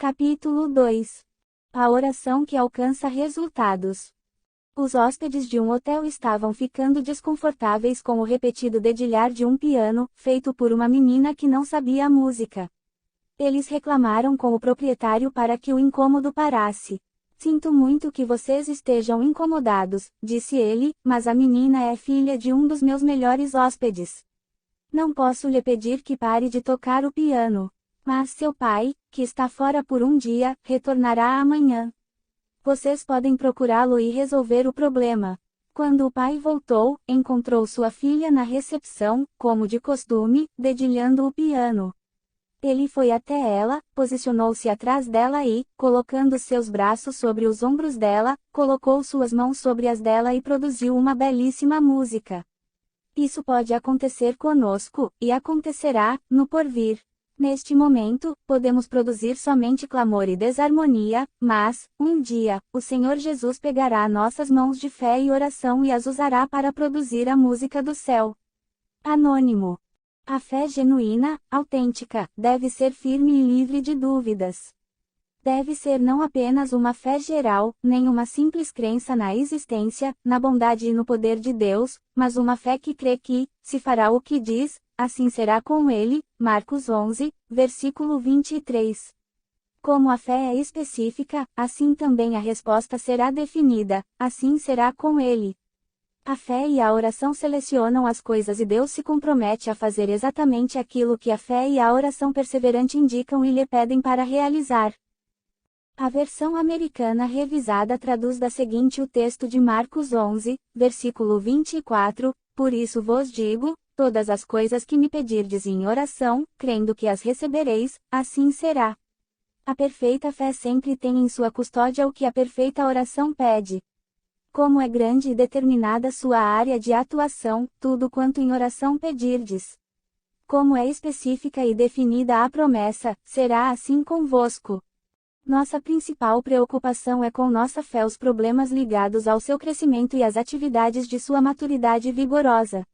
Capítulo 2. A oração que alcança resultados. Os hóspedes de um hotel estavam ficando desconfortáveis com o repetido dedilhar de um piano, feito por uma menina que não sabia a música. Eles reclamaram com o proprietário para que o incômodo parasse. Sinto muito que vocês estejam incomodados, disse ele, mas a menina é filha de um dos meus melhores hóspedes. Não posso lhe pedir que pare de tocar o piano. Mas seu pai, que está fora por um dia, retornará amanhã. Vocês podem procurá-lo e resolver o problema. Quando o pai voltou, encontrou sua filha na recepção, como de costume, dedilhando o piano. Ele foi até ela, posicionou-se atrás dela e, colocando seus braços sobre os ombros dela, colocou suas mãos sobre as dela e produziu uma belíssima música. Isso pode acontecer conosco, e acontecerá, no porvir. Neste momento, podemos produzir somente clamor e desarmonia, mas, um dia, o Senhor Jesus pegará nossas mãos de fé e oração e as usará para produzir a música do céu. Anônimo. A fé genuína, autêntica, deve ser firme e livre de dúvidas. Deve ser não apenas uma fé geral, nem uma simples crença na existência, na bondade e no poder de Deus, mas uma fé que crê que, se fará o que diz, assim será com ele. Marcos 11, versículo 23. Como a fé é específica, assim também a resposta será definida, assim será com ele. A fé e a oração selecionam as coisas e Deus se compromete a fazer exatamente aquilo que a fé e a oração perseverante indicam e lhe pedem para realizar. A versão americana revisada traduz da seguinte o texto de Marcos 11, versículo 24, por isso vos digo, todas as coisas que me pedirdes em oração, crendo que as recebereis, assim será. A perfeita fé sempre tem em sua custódia o que a perfeita oração pede. Como é grande e determinada sua área de atuação, tudo quanto em oração pedirdes. Como é específica e definida a promessa, será assim convosco. Nossa principal preocupação é com nossa fé os problemas ligados ao seu crescimento e as atividades de sua maturidade vigorosa.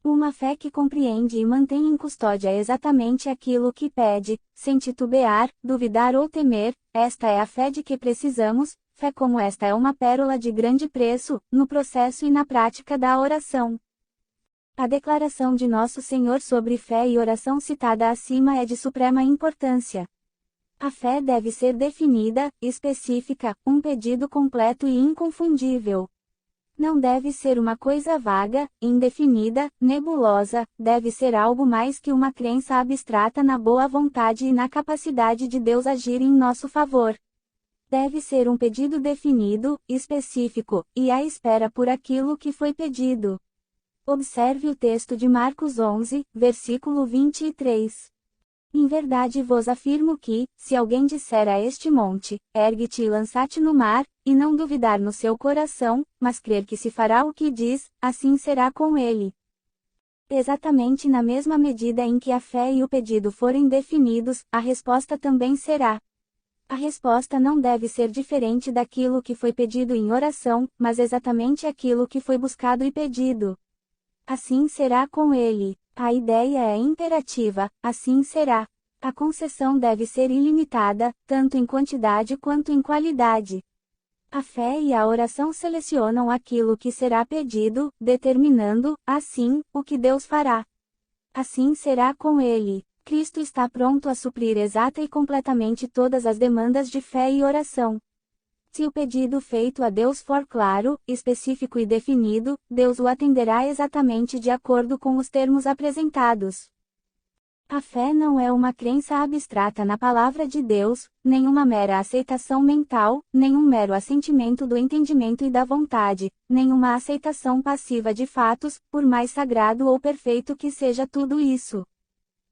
Uma fé que compreende e mantém em custódia exatamente aquilo que pede, sem titubear, duvidar ou temer, esta é a fé de que precisamos. Fé como esta é uma pérola de grande preço, no processo e na prática da oração. A declaração de Nosso Senhor sobre fé e oração citada acima é de suprema importância. A fé deve ser definida, específica, um pedido completo e inconfundível. Não deve ser uma coisa vaga, indefinida, nebulosa, deve ser algo mais que uma crença abstrata na boa vontade e na capacidade de Deus agir em nosso favor. Deve ser um pedido definido, específico, e à espera por aquilo que foi pedido. Observe o texto de Marcos 11, versículo 23. Em verdade vos afirmo que, se alguém disser a este monte, ergue-te e lança-te no mar, e não duvidar no seu coração, mas crer que se fará o que diz, assim será com ele. Exatamente na mesma medida em que a fé e o pedido forem definidos, a resposta também será. A resposta não deve ser diferente daquilo que foi pedido em oração, mas exatamente aquilo que foi buscado e pedido. Assim será com ele. A ideia é imperativa, assim será. A concessão deve ser ilimitada, tanto em quantidade quanto em qualidade. A fé e a oração selecionam aquilo que será pedido, determinando, assim, o que Deus fará. Assim será com ele. Cristo está pronto a suprir exata e completamente todas as demandas de fé e oração. Se o pedido feito a Deus for claro, específico e definido, Deus o atenderá exatamente de acordo com os termos apresentados. A fé não é uma crença abstrata na palavra de Deus, nem uma mera aceitação mental, nem um mero assentimento do entendimento e da vontade, nem uma aceitação passiva de fatos, por mais sagrado ou perfeito que seja tudo isso.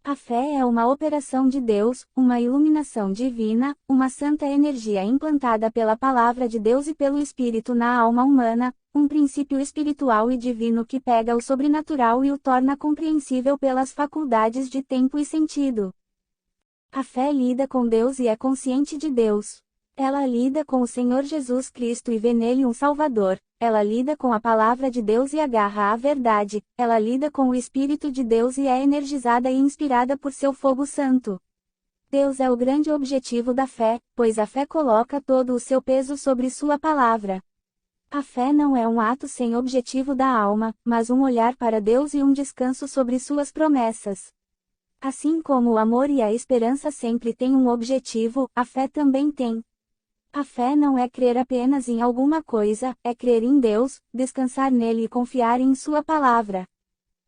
A fé é uma operação de Deus, uma iluminação divina, uma santa energia implantada pela palavra de Deus e pelo Espírito na alma humana, um princípio espiritual e divino que pega o sobrenatural e o torna compreensível pelas faculdades de tempo e sentido. A fé lida com Deus e é consciente de Deus. Ela lida com o Senhor Jesus Cristo e vê nele um Salvador. Ela lida com a palavra de Deus e agarra à verdade. Ela lida com o Espírito de Deus e é energizada e inspirada por seu fogo santo. Deus é o grande objetivo da fé, pois a fé coloca todo o seu peso sobre sua palavra. A fé não é um ato sem objetivo da alma, mas um olhar para Deus e um descanso sobre suas promessas. Assim como o amor e a esperança sempre têm um objetivo, a fé também tem. A fé não é crer apenas em alguma coisa, é crer em Deus, descansar nele e confiar em sua palavra.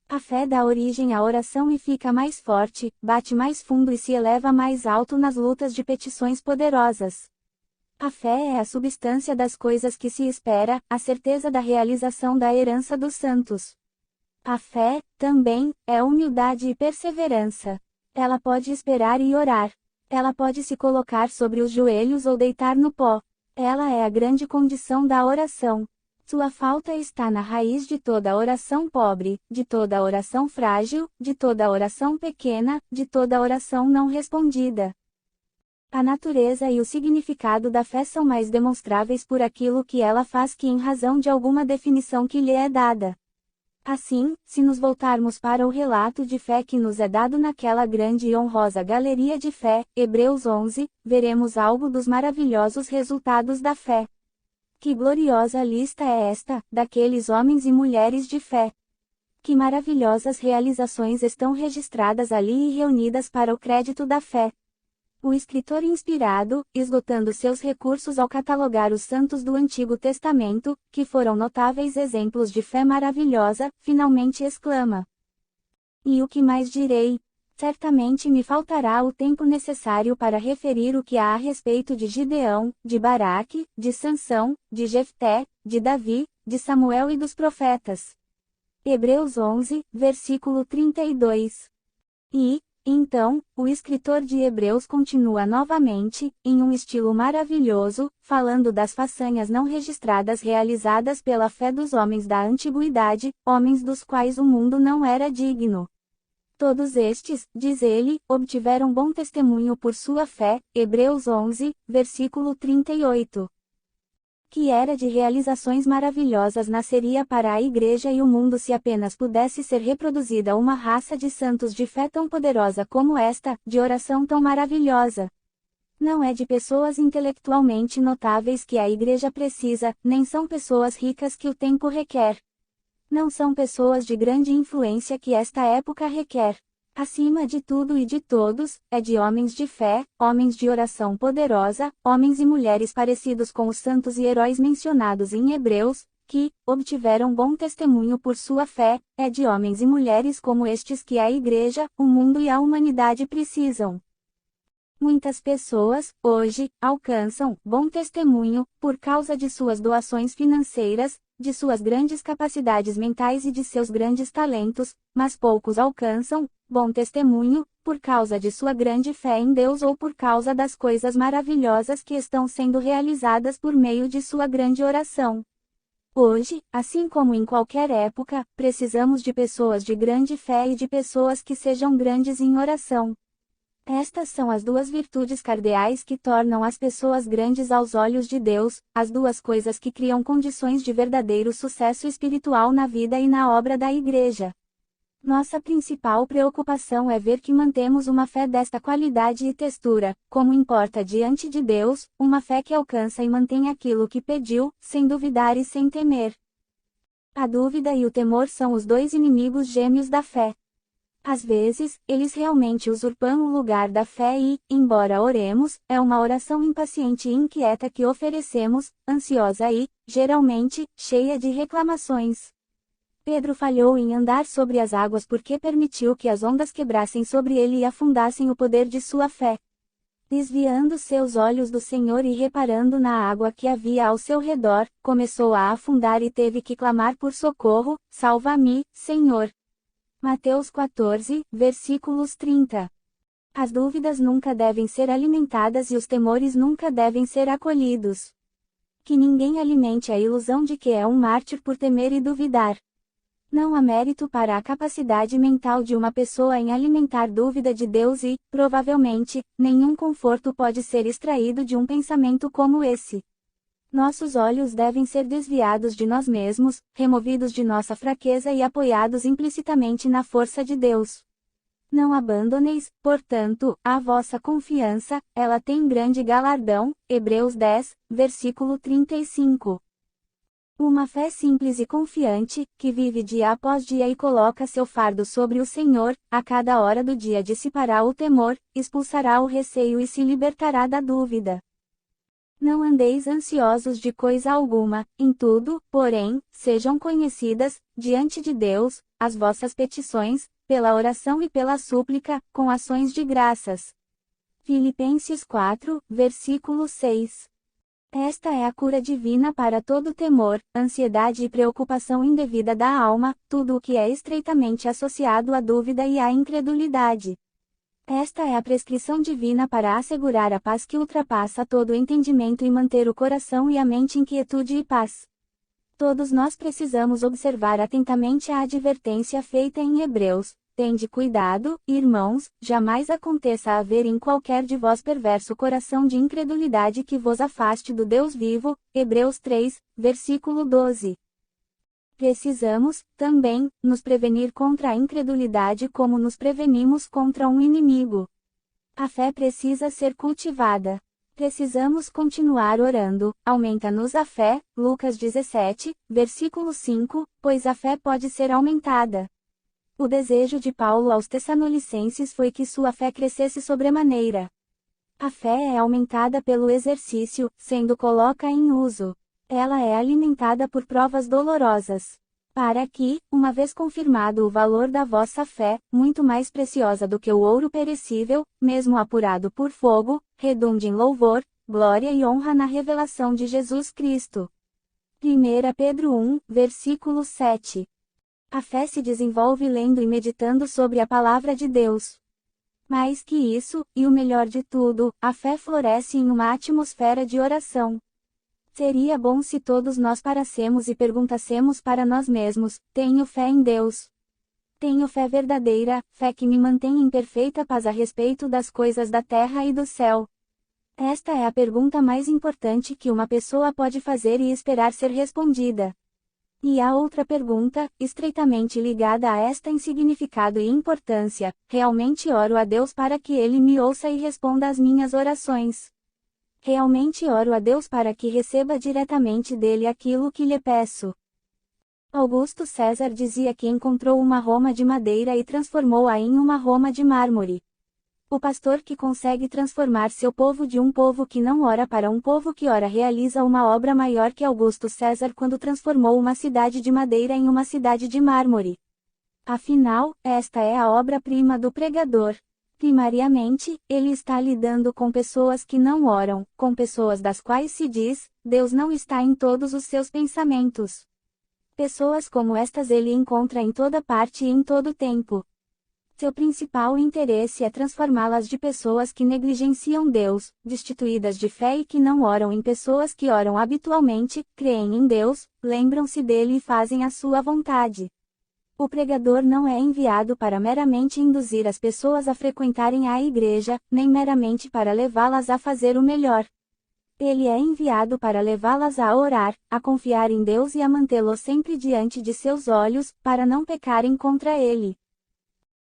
A fé dá origem à oração e fica mais forte, bate mais fundo e se eleva mais alto nas lutas de petições poderosas. A fé é a substância das coisas que se espera, a certeza da realização da herança dos santos. A fé, também, é humildade e perseverança. Ela pode esperar e orar. Ela pode se colocar sobre os joelhos ou deitar no pó. Ela é a grande condição da oração. Sua falta está na raiz de toda oração pobre, de toda oração frágil, de toda oração pequena, de toda oração não respondida. A natureza e o significado da fé são mais demonstráveis por aquilo que ela faz que em razão de alguma definição que lhe é dada. Assim, se nos voltarmos para o relato de fé que nos é dado naquela grande e honrosa galeria de fé, Hebreus 11, veremos algo dos maravilhosos resultados da fé. Que gloriosa lista é esta, daqueles homens e mulheres de fé! Que maravilhosas realizações estão registradas ali e reunidas para o crédito da fé. O escritor inspirado, esgotando seus recursos ao catalogar os santos do Antigo Testamento, que foram notáveis exemplos de fé maravilhosa, finalmente exclama: E o que mais direi? Certamente me faltará o tempo necessário para referir o que há a respeito de Gideão, de Baraque, de Sansão, de Jefté, de Davi, de Samuel e dos profetas. Hebreus 11, versículo 32. E, então, o escritor de Hebreus continua novamente, em um estilo maravilhoso, falando das façanhas não registradas realizadas pela fé dos homens da antiguidade, homens dos quais o mundo não era digno. Todos estes, diz ele, obtiveram bom testemunho por sua fé, Hebreus 11, versículo 38. Que era de realizações maravilhosas nasceria para a Igreja e o mundo se apenas pudesse ser reproduzida uma raça de santos de fé tão poderosa como esta, de oração tão maravilhosa. Não é de pessoas intelectualmente notáveis que a Igreja precisa, nem são pessoas ricas que o tempo requer. Não são pessoas de grande influência que esta época requer. Acima de tudo e de todos, é de homens de fé, homens de oração poderosa, homens e mulheres parecidos com os santos e heróis mencionados em Hebreus, que obtiveram bom testemunho por sua fé, é de homens e mulheres como estes que a Igreja, o mundo e a humanidade precisam. Muitas pessoas, hoje, alcançam bom testemunho, por causa de suas doações financeiras, de suas grandes capacidades mentais e de seus grandes talentos, mas poucos alcançam bom testemunho, por causa de sua grande fé em Deus ou por causa das coisas maravilhosas que estão sendo realizadas por meio de sua grande oração. Hoje, assim como em qualquer época, precisamos de pessoas de grande fé e de pessoas que sejam grandes em oração. Estas são as duas virtudes cardeais que tornam as pessoas grandes aos olhos de Deus, as duas coisas que criam condições de verdadeiro sucesso espiritual na vida e na obra da Igreja. Nossa principal preocupação é ver que mantemos uma fé desta qualidade e textura, como importa diante de Deus, uma fé que alcança e mantém aquilo que pediu, sem duvidar e sem temer. A dúvida e o temor são os dois inimigos gêmeos da fé. Às vezes, eles realmente usurpam o lugar da fé e, embora oremos, é uma oração impaciente e inquieta que oferecemos, ansiosa e, geralmente, cheia de reclamações. Pedro falhou em andar sobre as águas porque permitiu que as ondas quebrassem sobre ele e afundassem o poder de sua fé. Desviando seus olhos do Senhor e reparando na água que havia ao seu redor, começou a afundar e teve que clamar por socorro: salva-me, Senhor. Mateus 14, versículos 30. As dúvidas nunca devem ser alimentadas e os temores nunca devem ser acolhidos. Que ninguém alimente a ilusão de que é um mártir por temer e duvidar. Não há mérito para a capacidade mental de uma pessoa em alimentar dúvida de Deus e, provavelmente, nenhum conforto pode ser extraído de um pensamento como esse. Nossos olhos devem ser desviados de nós mesmos, removidos de nossa fraqueza e apoiados implicitamente na força de Deus. Não abandoneis, portanto, a vossa confiança, ela tem grande galardão. Hebreus 10, versículo 35. Uma fé simples e confiante, que vive dia após dia e coloca seu fardo sobre o Senhor, a cada hora do dia dissipará o temor, expulsará o receio e se libertará da dúvida. Não andeis ansiosos de coisa alguma, em tudo, porém, sejam conhecidas, diante de Deus, as vossas petições, pela oração e pela súplica, com ações de graças. Filipenses 4, versículo 6. Esta é a cura divina para todo temor, ansiedade e preocupação indevida da alma, tudo o que é estreitamente associado à dúvida e à incredulidade. Esta é a prescrição divina para assegurar a paz que ultrapassa todo o entendimento e manter o coração e a mente em quietude e paz. Todos nós precisamos observar atentamente a advertência feita em Hebreus. Tende cuidado, irmãos, jamais aconteça haver em qualquer de vós perverso coração de incredulidade que vos afaste do Deus vivo. Hebreus 3, versículo 12. Precisamos, também, nos prevenir contra a incredulidade como nos prevenimos contra um inimigo. A fé precisa ser cultivada. Precisamos continuar orando. Aumenta-nos a fé. Lucas 17, versículo 5, pois a fé pode ser aumentada. O desejo de Paulo aos Tessalonicenses foi que sua fé crescesse sobremaneira. A fé é aumentada pelo exercício, sendo coloca em uso. Ela é alimentada por provas dolorosas. Para que, uma vez confirmado o valor da vossa fé, muito mais preciosa do que o ouro perecível, mesmo apurado por fogo, redunde em louvor, glória e honra na revelação de Jesus Cristo. 1 Pedro 1, versículo 7. A fé se desenvolve lendo e meditando sobre a palavra de Deus. Mais que isso, e o melhor de tudo, a fé floresce em uma atmosfera de oração. Seria bom se todos nós parássemos e perguntássemos para nós mesmos: tenho fé em Deus? Tenho fé verdadeira, fé que me mantém em perfeita paz a respeito das coisas da terra e do céu? Esta é a pergunta mais importante que uma pessoa pode fazer e esperar ser respondida. E há outra pergunta, estreitamente ligada a esta em significado e importância: realmente oro a Deus para que Ele me ouça e responda às minhas orações? Realmente oro a Deus para que receba diretamente dele aquilo que lhe peço? Augusto César dizia que encontrou uma Roma de madeira e transformou-a em uma Roma de mármore. O pastor que consegue transformar seu povo de um povo que não ora para um povo que ora realiza uma obra maior que Augusto César quando transformou uma cidade de madeira em uma cidade de mármore. Afinal, esta é a obra-prima do pregador. Primariamente, ele está lidando com pessoas que não oram, com pessoas das quais se diz: Deus não está em todos os seus pensamentos. Pessoas como estas ele encontra em toda parte e em todo tempo. Seu principal interesse é transformá-las de pessoas que negligenciam Deus, destituídas de fé e que não oram em pessoas que oram habitualmente, creem em Deus, lembram-se dele e fazem a sua vontade. O pregador não é enviado para meramente induzir as pessoas a frequentarem a igreja, nem meramente para levá-las a fazer o melhor. Ele é enviado para levá-las a orar, a confiar em Deus e a mantê-lo sempre diante de seus olhos, para não pecarem contra ele.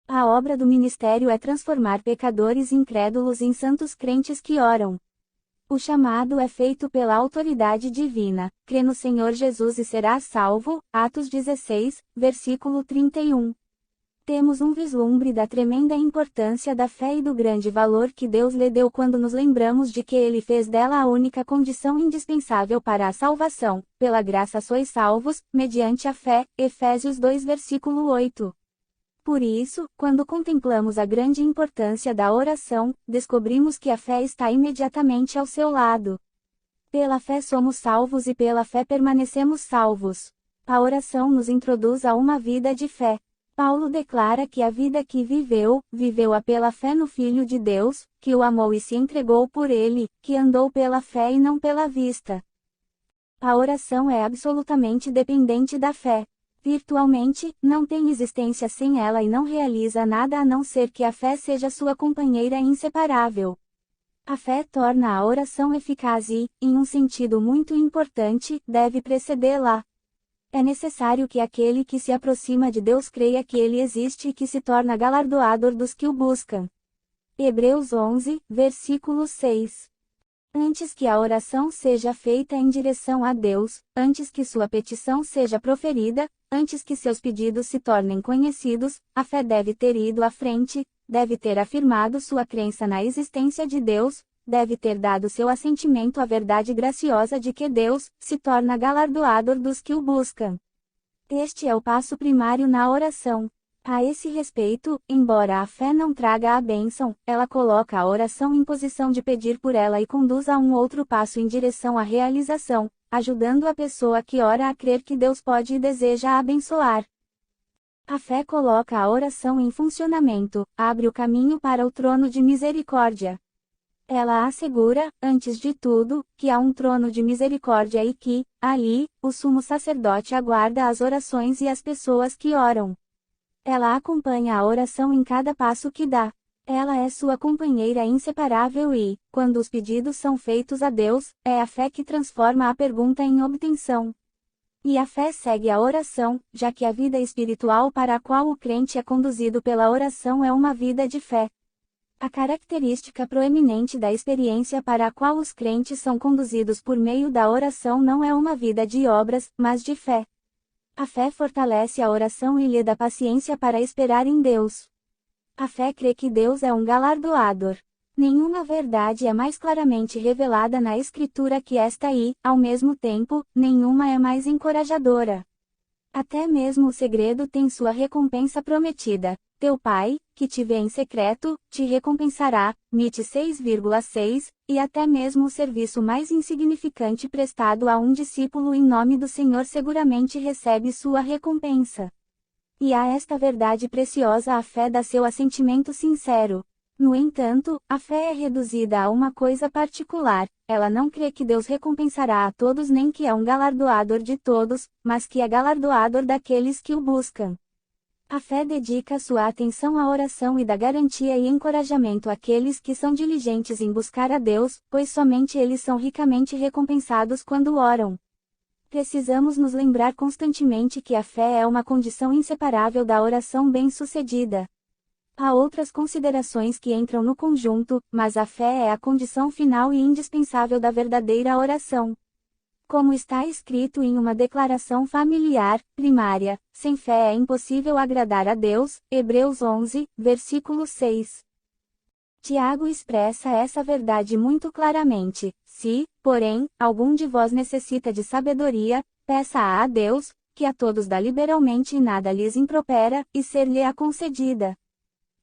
A obra do ministério é transformar pecadores incrédulos em santos crentes que oram. O chamado é feito pela autoridade divina: crê no Senhor Jesus e serás salvo. Atos 16, versículo 31. Temos um vislumbre da tremenda importância da fé e do grande valor que Deus lhe deu quando nos lembramos de que Ele fez dela a única condição indispensável para a salvação. Pela graça sois salvos, mediante a fé. Efésios 2, versículo 8. Por isso, quando contemplamos a grande importância da oração, descobrimos que a fé está imediatamente ao seu lado. Pela fé somos salvos e pela fé permanecemos salvos. A oração nos introduz a uma vida de fé. Paulo declara que a vida que viveu, viveu-a pela fé no Filho de Deus, que o amou e se entregou por ele, que andou pela fé e não pela vista. A oração é absolutamente dependente da fé. Virtualmente, não tem existência sem ela e não realiza nada a não ser que a fé seja sua companheira inseparável. A fé torna a oração eficaz e, em um sentido muito importante, deve precedê-la. É necessário que aquele que se aproxima de Deus creia que Ele existe e que se torna galardoador dos que o buscam. Hebreus 11, versículo 6. Antes que a oração seja feita em direção a Deus, antes que sua petição seja proferida, antes que seus pedidos se tornem conhecidos, a fé deve ter ido à frente, deve ter afirmado sua crença na existência de Deus, deve ter dado seu assentimento à verdade graciosa de que Deus se torna galardoador dos que o buscam. Este é o passo primário na oração. A esse respeito, embora a fé não traga a bênção, ela coloca a oração em posição de pedir por ela e conduz a um outro passo em direção à realização, ajudando a pessoa que ora a crer que Deus pode e deseja abençoar. A fé coloca a oração em funcionamento, abre o caminho para o trono de misericórdia. Ela assegura, antes de tudo, que há um trono de misericórdia e que, ali, o sumo sacerdote aguarda as orações e as pessoas que oram. Ela acompanha a oração em cada passo que dá. Ela é sua companheira inseparável e, quando os pedidos são feitos a Deus, é a fé que transforma a pergunta em obtenção. E a fé segue a oração, já que a vida espiritual para a qual o crente é conduzido pela oração é uma vida de fé. A característica proeminente da experiência para a qual os crentes são conduzidos por meio da oração não é uma vida de obras, mas de fé. A fé fortalece a oração e lhe dá paciência para esperar em Deus. A fé crê que Deus é um galardoador. Nenhuma verdade é mais claramente revelada na Escritura que esta e, ao mesmo tempo, nenhuma é mais encorajadora. Até mesmo o segredo tem sua recompensa prometida. Teu Pai, que te vê em secreto, te recompensará, Mite 6,6, e até mesmo o serviço mais insignificante prestado a um discípulo em nome do Senhor seguramente recebe sua recompensa. E a esta verdade preciosa a fé dá seu assentimento sincero. No entanto, a fé é reduzida a uma coisa particular, ela não crê que Deus recompensará a todos nem que é um galardoador de todos, mas que é galardoador daqueles que o buscam. A fé dedica sua atenção à oração e dá garantia e encorajamento àqueles que são diligentes em buscar a Deus, pois somente eles são ricamente recompensados quando oram. Precisamos nos lembrar constantemente que a fé é uma condição inseparável da oração bem-sucedida. Há outras considerações que entram no conjunto, mas a fé é a condição final e indispensável da verdadeira oração. Como está escrito em uma declaração familiar, primária, sem fé é impossível agradar a Deus, Hebreus 11, versículo 6. Tiago expressa essa verdade muito claramente. Se, porém, algum de vós necessita de sabedoria, peça-a a Deus, que a todos dá liberalmente e nada lhes impropera, e ser-lhe-á concedida.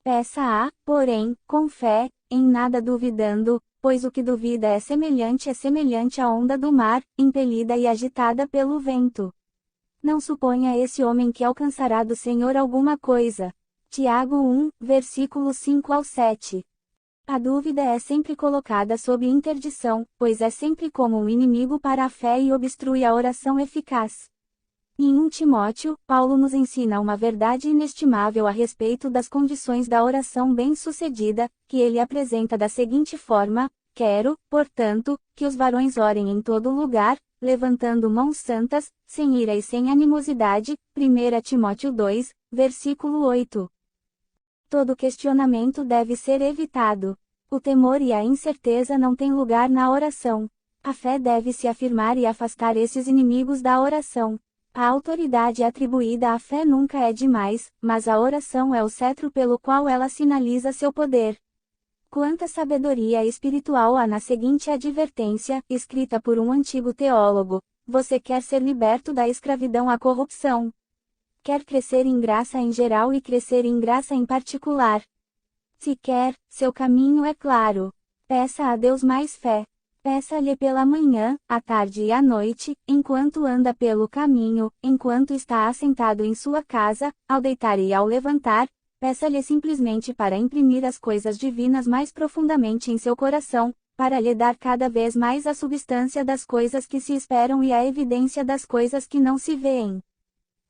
Peça-a, porém, com fé, em nada duvidando, pois o que duvida é semelhante à onda do mar, impelida e agitada pelo vento. Não suponha esse homem que alcançará do Senhor alguma coisa. Tiago 1, versículos 5 ao 7. A dúvida é sempre colocada sob interdição, pois é sempre como um inimigo para a fé e obstrui a oração eficaz. Em 1 Timóteo, Paulo nos ensina uma verdade inestimável a respeito das condições da oração bem-sucedida, que ele apresenta da seguinte forma: quero, portanto, que os varões orem em todo lugar, levantando mãos santas, sem ira e sem animosidade. 1 Timóteo 2, versículo 8. Todo questionamento deve ser evitado. O temor e a incerteza não têm lugar na oração. A fé deve se afirmar e afastar esses inimigos da oração. A autoridade atribuída à fé nunca é demais, mas a oração é o cetro pelo qual ela sinaliza seu poder. Quanta sabedoria espiritual há na seguinte advertência, escrita por um antigo teólogo: você quer ser liberto da escravidão à corrupção. Quer crescer em graça em geral e crescer em graça em particular. Se quer, seu caminho é claro. Peça a Deus mais fé. Peça-lhe pela manhã, à tarde e à noite, enquanto anda pelo caminho, enquanto está assentado em sua casa, ao deitar e ao levantar. Peça-lhe simplesmente para imprimir as coisas divinas mais profundamente em seu coração, para lhe dar cada vez mais a substância das coisas que se esperam e a evidência das coisas que não se veem.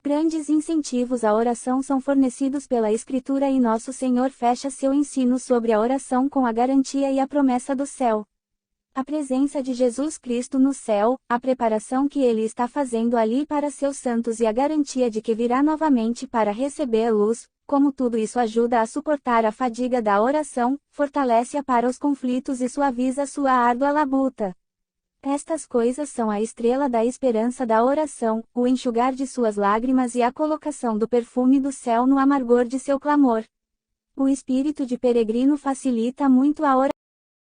Grandes incentivos à oração são fornecidos pela Escritura e nosso Senhor fecha seu ensino sobre a oração com a garantia e a promessa do céu. A presença de Jesus Cristo no céu, a preparação que ele está fazendo ali para seus santos e a garantia de que virá novamente para recebê-los, como tudo isso ajuda a suportar a fadiga da oração, fortalece-a para os conflitos e suaviza sua árdua labuta. Estas coisas são a estrela da esperança da oração, o enxugar de suas lágrimas e a colocação do perfume do céu no amargor de seu clamor. O espírito de peregrino facilita muito a oração.